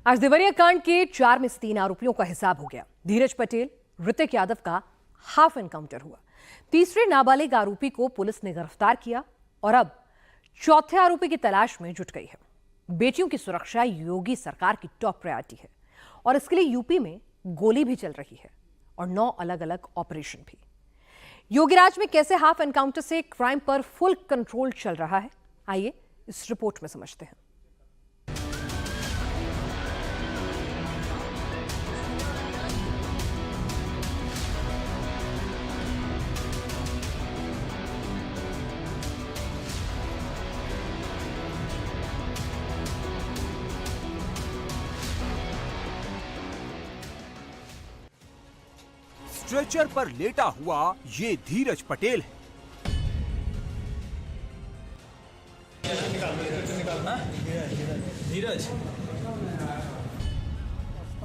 आज देवरिया कांड के 4 में से 3 आरोपियों का हिसाब हो गया। धीरज पटेल, ऋतिक यादव का हाफ एनकाउंटर हुआ। तीसरे नाबालिग आरोपी को पुलिस ने गिरफ्तार किया और अब चौथे आरोपी की तलाश में जुट गई है। बेटियों की सुरक्षा योगी सरकार की टॉप प्रायोरिटी है और इसके लिए यूपी में गोली भी चल रही है और 9 अलग अलग ऑपरेशन भी। योगी राज में कैसे हाफ एनकाउंटर से क्राइम पर फुल कंट्रोल चल रहा है, आइए इस रिपोर्ट में समझते हैं। स्ट्रेचर पर लेटा हुआ ये धीरज पटेल है। धीरज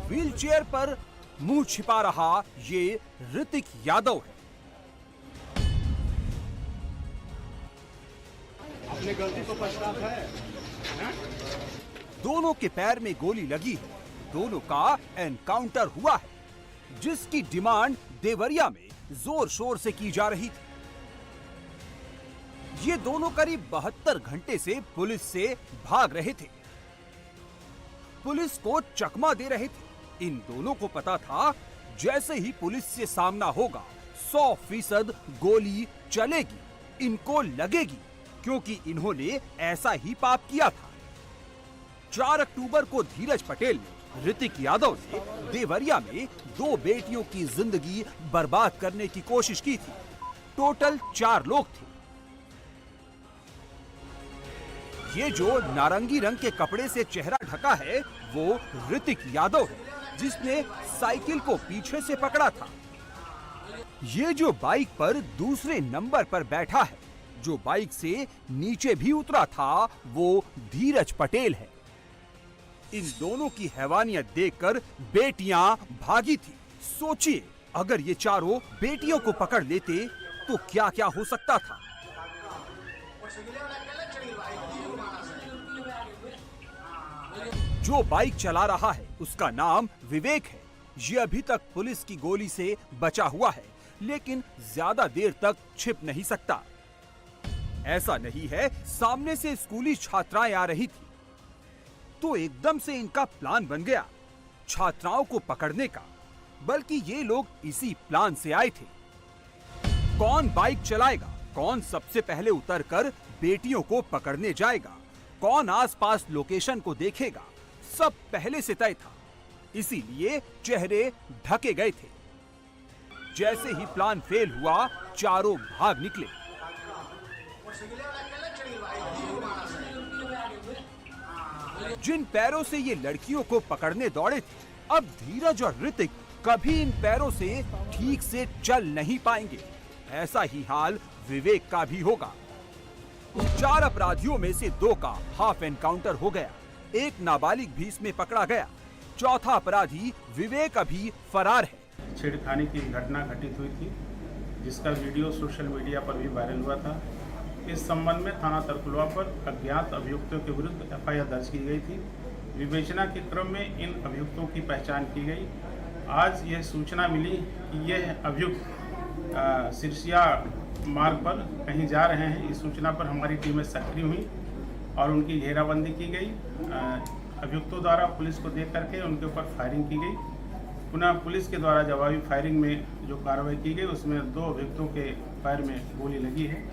व्हील चेयर पर मुंह छिपा रहा ये ऋतिक यादव है। अपने गलती को पछताता है। दोनों के पैर में गोली लगी है। दोनों का एनकाउंटर हुआ है, जिसकी डिमांड देवरिया में जोर शोर से की जा रही थी। ये दोनों करीब 72 घंटे से पुलिस से भाग रहे थे, पुलिस को चकमा दे रहे थे। इन दोनों को पता था जैसे ही पुलिस से सामना होगा 100% गोली चलेगी, इनको लगेगी, क्योंकि इन्होंने ऐसा ही पाप किया था। 4 अक्टूबर को धीरज पटेल ने ऋतिक यादव ने देवरिया में 2 बेटियों की जिंदगी बर्बाद करने की कोशिश की थी। टोटल 4 लोग थे। ये जो नारंगी रंग के कपड़े से चेहरा ढका है वो ऋतिक यादव है, जिसने साइकिल को पीछे से पकड़ा था। ये जो बाइक पर दूसरे नंबर पर बैठा है, जो बाइक से नीचे भी उतरा था, वो धीरज पटेल है। इन दोनों की हैवानियत देखकर बेटियां भागी थी। सोचिए, अगर ये चारों बेटियों को पकड़ लेते तो क्या क्या हो सकता था। जो बाइक चला रहा है उसका नाम विवेक है। ये अभी तक पुलिस की गोली से बचा हुआ है, लेकिन ज्यादा देर तक छिप नहीं सकता। ऐसा नहीं है, सामने से स्कूली छात्राएं आ रही थी तो एकदम से इनका प्लान बन गया छात्राओं को पकड़ने का, बल्कि ये लोग इसी प्लान से आए थे। कौन बाइक चलाएगा, कौन सबसे पहले उतरकर बेटियों को पकड़ने जाएगा, कौन आसपास लोकेशन को देखेगा, सब पहले से तय था। इसीलिए चेहरे ढके गए थे। जैसे ही प्लान फेल हुआ, चारों भाग निकले। जिन पैरों से ये लड़कियों को पकड़ने दौड़े थे, अब धीरज और ऋतिक कभी इन पैरों से ठीक से चल नहीं पाएंगे। ऐसा ही हाल विवेक का भी होगा। 4 अपराधियों में से 2 का हाफ एनकाउंटर हो गया। एक नाबालिग भी इसमें पकड़ा गया। चौथा अपराधी विवेक अभी फरार है। छेड़खानी की घटना घटित हुई थी, जिसका वीडियो सोशल मीडिया पर भी वायरल हुआ था। इस संबंध में थाना तरकुलवा पर अज्ञात अभियुक्तों के विरुद्ध एफआईआर दर्ज की गई थी। विवेचना के क्रम में इन अभियुक्तों की पहचान की गई। आज यह सूचना मिली कि यह अभियुक्त सिरसिया मार्ग पर कहीं जा रहे हैं। इस सूचना पर हमारी टीमें सक्रिय हुई और उनकी घेराबंदी की गई। अभियुक्तों द्वारा पुलिस को देख करके उनके ऊपर फायरिंग की गई। पुनः पुलिस के द्वारा जवाबी फायरिंग में जो कार्रवाई की गई उसमें 2 अभियुक्तों के पैर में गोली लगी है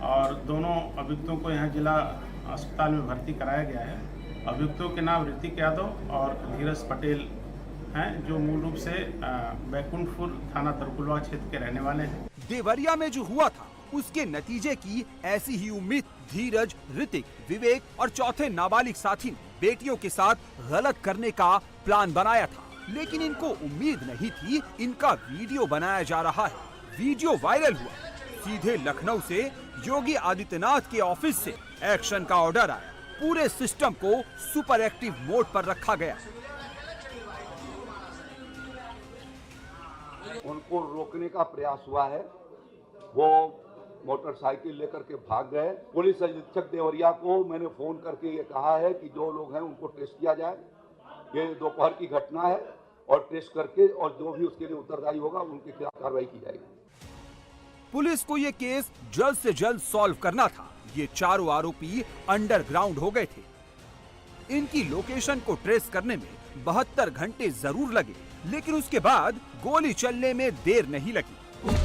और दोनों अभियुक्तों को यहाँ जिला अस्पताल में भर्ती कराया गया है। अभियुक्तों के नाम ऋतिक यादव और धीरज पटेल हैं, जो मूल रूप से बैकुंठपुर थाना तरकुलवा क्षेत्र के रहने वाले हैं। देवरिया में जो हुआ था उसके नतीजे की ऐसी ही उम्मीद धीरज, ऋतिक, विवेक और चौथे नाबालिग साथी ने बेटियों के साथ गलत करने का प्लान बनाया था, लेकिन इनको उम्मीद नहीं थी इनका वीडियो बनाया जा रहा है। वीडियो वायरल हुआ, सीधे लखनऊ से योगी आदित्यनाथ के ऑफिस से एक्शन का ऑर्डर आया। पूरे सिस्टम को सुपर एक्टिव मोड पर रखा गया। उनको रोकने का प्रयास हुआ है, वो मोटरसाइकिल लेकर के भाग गए। पुलिस अधीक्षक देवरिया को मैंने फोन करके ये कहा है कि जो लोग हैं उनको टेस्ट किया जाए ये दोपहर की घटना है और ट्रेस करके और जो भी उसके लिए उत्तरदायी होगा उनके खिलाफ कार्रवाई की जाएगी। पुलिस को ये केस जल्द से जल्द सॉल्व करना था। ये चारों आरोपी अंडरग्राउंड हो गए थे। इनकी लोकेशन को ट्रेस करने में 72 घंटे जरूर लगे, लेकिन उसके बाद गोली चलने में देर नहीं लगी।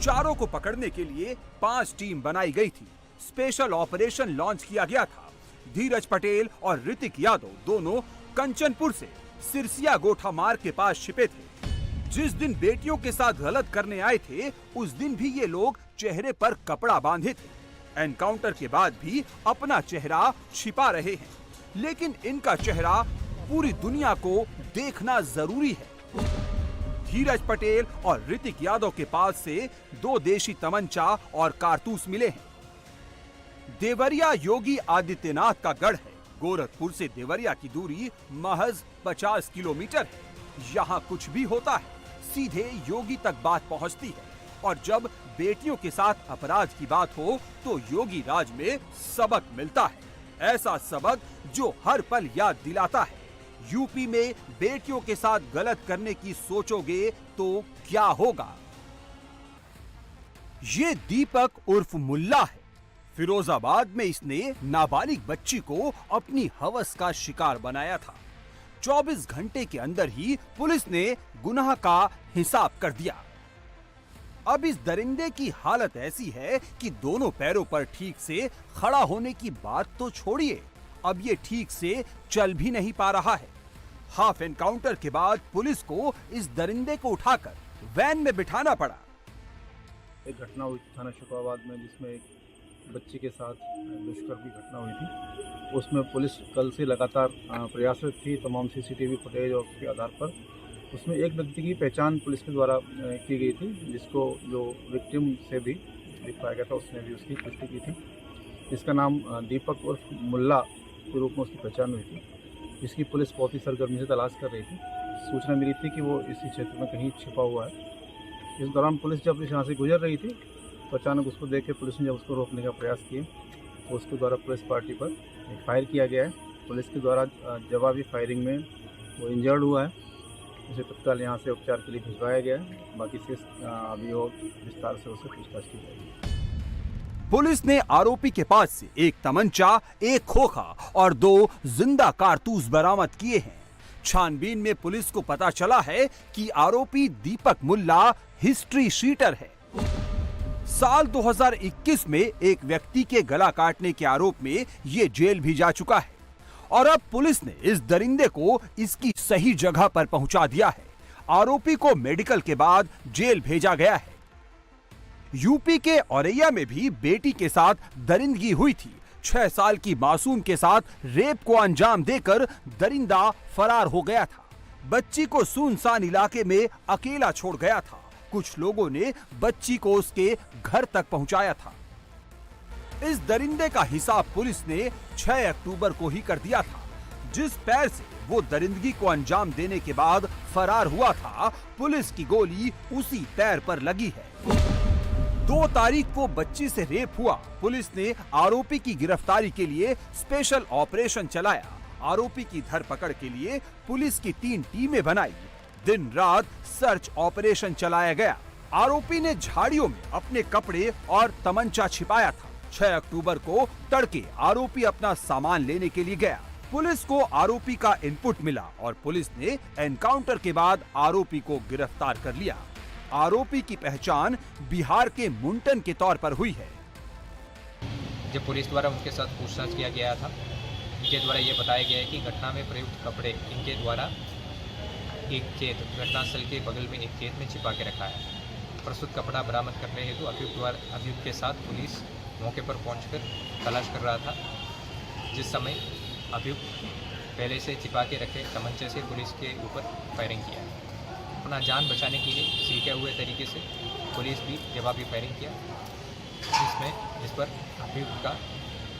चारों को पकड़ने के लिए 5 टीम बनाई गई थी। स्पेशल ऑपरेशन लॉन्च किया गया था। धीरज पटेल और ऋतिक यादव दोनों कंचनपुर से सिरसिया गोठा मार्ग के पास छिपे थे। जिस दिन बेटियों के साथ गलत करने आए थे, उस दिन भी ये लोग चेहरे पर कपड़ा बांधे थे। एनकाउंटर के बाद भी अपना चेहरा छिपा रहे हैं, लेकिन इनका चेहरा पूरी दुनिया को देखना जरूरी है। धीरज पटेल और ऋतिक यादव के पास से 2 देशी तमंचा और कारतूस मिले हैं। देवरिया योगी आदित्यनाथ का गढ़ है। गोरखपुर से देवरिया की दूरी महज 50 किलोमीटर है। यहाँ कुछ भी होता है, सीधे योगी तक बात पहुँचती है। और जब बेटियों के साथ अपराध की बात हो तो योगी राज में सबक मिलता है। ऐसा सबक जो हर पल याद दिलाता है। यूपी में बेटियों के साथ गलत करने की सोचोगे तो क्या होगा। ये दीपक उर्फ मुल्ला है। फिरोजाबाद में इसने नाबालिग बच्ची को अपनी हवस का शिकार बनाया था। 24 घंटे के अंदर ही पुलिस ने गुनाह का हिसाब कर दिया। अब इस दरिंदे की हालत ऐसी है कि दोनों पैरों पर ठीक से खड़ा होने की बात तो छोड़िए, अब ये ठीक से चल भी नहीं पा रहा है। हाफ एनकाउंटर के बाद पुलिस को इस दरिंदे को उठाकर वैन में बिठाना पड़ा। एक घटना हुई थाना शुक्राबाद में, जिसमें एक बच्ची के साथ दुष्कर्म की घटना हुई थी। उसमें पुलिस कल से लगातार प्रयासरत थी। तमाम सीसीटीवी फुटेज और उसके आधार पर उसमें एक व्यक्ति की पहचान पुलिस के द्वारा की गई थी, जिसको जो विक्टिम से भी दिख पाया गया था, उसने भी उसकी पुष्टि की थी। इसका नाम दीपक उर्फ मुल्ला के रूप में उसकी पहचान हुई थी। इसकी पुलिस बहुत ही सरगर्मी से तलाश कर रही थी। सूचना मिली थी कि वो इसी क्षेत्र में कहीं छिपा हुआ है। इस दौरान पुलिस जब यहाँ से गुजर रही थी तो अचानक उसको देख के पुलिस ने जब उसको रोकने का प्रयास किया तो उसके द्वारा पुलिस पार्टी पर एक फायर किया गया है। पुलिस के द्वारा जवाबी फायरिंग में वो इंजर्ड हुआ है। उसे तत्काल यहाँ से उपचार के लिए भिजवाया गया है। बाकी से अभी और विस्तार से उसे पूछताछ की जाएगी। पुलिस ने आरोपी के पास से एक तमंचा, एक खोखा और 2 जिंदा कारतूस बरामद किए हैं। छानबीन में पुलिस को पता चला है कि आरोपी दीपक मुल्ला हिस्ट्री शीटर है। साल 2021 में एक व्यक्ति के गला काटने के आरोप में ये जेल भी जा चुका है और अब पुलिस ने इस दरिंदे को इसकी सही जगह पर पहुंचा दिया है। आरोपी को मेडिकल के बाद जेल भेजा गया है। यूपी के औरैया में भी बेटी के साथ दरिंदगी हुई थी। 6 साल की मासूम के साथ रेप को अंजाम देकर दरिंदा फरार हो गया था। बच्ची को सुनसान इलाके में अकेला छोड़ गया था। कुछ लोगों ने बच्ची को उसके घर तक पहुंचाया था। इस दरिंदे का हिसाब पुलिस ने 6 अक्टूबर को ही कर दिया था। जिस पैर से वो दरिंदगी को अंजाम देने के बाद फरार हुआ था, पुलिस की गोली उसी पैर पर लगी है। 2 तारीख को बच्ची से रेप हुआ। पुलिस ने आरोपी की गिरफ्तारी के लिए स्पेशल ऑपरेशन चलाया। आरोपी की धरपकड़ के लिए पुलिस की 3 टीमें बनाई। दिन रात सर्च ऑपरेशन चलाया गया। आरोपी ने झाड़ियों में अपने कपड़े और तमंचा छिपाया था। 6 अक्टूबर को तड़के आरोपी अपना सामान लेने के लिए गया। पुलिस को आरोपी का इनपुट मिला और पुलिस ने एनकाउंटर के बाद आरोपी को गिरफ्तार कर लिया। आरोपी की पहचान बिहार के मुंटन के तौर पर हुई है। जब पुलिस द्वारा उनके साथ पूछताछ किया गया था, इनके द्वारा ये बताया गया है कि घटना में प्रयुक्त कपड़े इनके द्वारा एक खेत, घटनास्थल के बगल में एक खेत में छिपा के रखा है। प्रस्तुत कपड़ा बरामद करने हेतु अभियुक्त के साथ पुलिस मौके पर पहुंचकर तलाश कर रहा था। जिस समय अभियुक्त पहले से छिपा के रखे तमंचे से पुलिस के ऊपर फायरिंग किया। अपना जान बचाने के लिए सीखे हुए तरीके से पुलिस भी जवाबी फायरिंग किया, जिस पर अभियुक्त का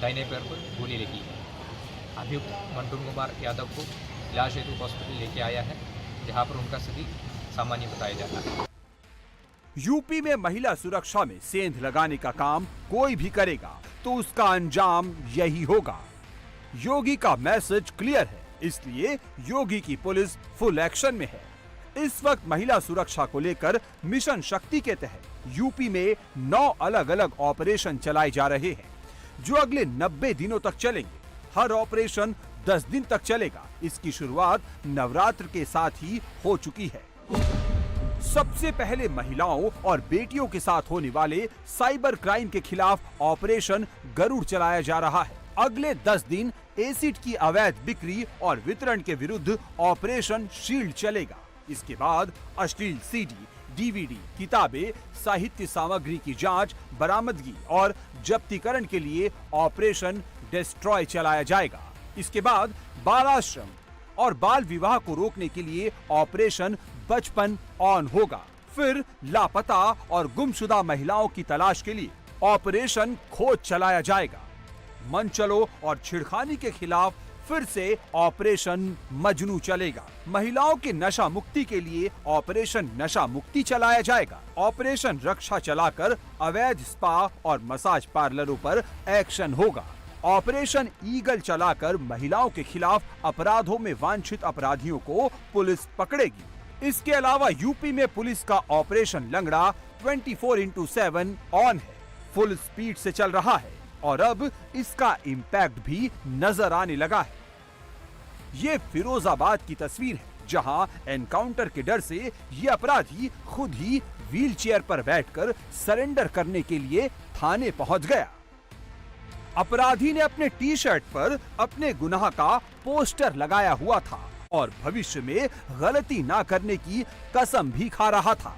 दाहिने पैर पर गोली लगी है। अभियुक्त मंटू कुमार यादव को इलाज हेतु हॉस्पिटल लेके आया है, जहां पर उनका स्थिति सामान्य बताया जाता है। यूपी में महिला सुरक्षा में सेंध लगाने का काम कोई भी करेगा तो उसका अंजाम यही होगा। योगी का मैसेज क्लियर है। इसलिए योगी की पुलिस फुल एक्शन में है। इस वक्त महिला सुरक्षा को लेकर मिशन शक्ति के तहत यूपी में 9 अलग अलग ऑपरेशन चलाए जा रहे हैं, जो अगले 90 दिनों तक चलेंगे। हर ऑपरेशन 10 दिन तक चलेगा। इसकी शुरुआत नवरात्र के साथ ही हो चुकी है। सबसे पहले महिलाओं और बेटियों के साथ होने वाले साइबर क्राइम के खिलाफ ऑपरेशन गरुड़ चलाया जा रहा है। अगले 10 दिन एसिड की अवैध बिक्री और वितरण के विरुद्ध ऑपरेशन शील्ड चलेगा। इसके बाद अश्लील सीडी, डीवीडी, किताबें, साहित्य सामग्री की जांच, बरामदगी और जब्तीकरण के लिए ऑपरेशन डिस्ट्रॉय चलाया जाएगा। इसके बाद बाल आश्रम और बाल विवाह को रोकने के लिए ऑपरेशन बचपन ऑन होगा। फिर लापता और गुमशुदा महिलाओं की तलाश के लिए ऑपरेशन खोज चलाया जाएगा। मनचलो और छिड़खानी के खिलाफ फिर से ऑपरेशन मजनू चलेगा। महिलाओं के नशा मुक्ति के लिए ऑपरेशन नशा मुक्ति चलाया जाएगा। ऑपरेशन रक्षा चलाकर अवैध स्पा और मसाज पार्लरों पर एक्शन होगा। ऑपरेशन ईगल चलाकर महिलाओं के खिलाफ अपराधों में वांछित अपराधियों को पुलिस पकड़ेगी। इसके अलावा यूपी में पुलिस का ऑपरेशन लंगड़ा 24/7 ऑन है, फुल स्पीड से चल रहा है और अब इसका इम्पैक्ट भी नजर आने लगा है। ये फिरोजाबाद की तस्वीर है, जहां एनकाउंटर के डर से ये अपराधी खुद ही व्हीलचेयर पर बैठकर सरेंडर करने के लिए थाने पहुंच गया। अपराधी ने अपने टी शर्ट पर अपने गुनाह का पोस्टर लगाया हुआ था और भविष्य में गलती ना करने की कसम भी खा रहा था।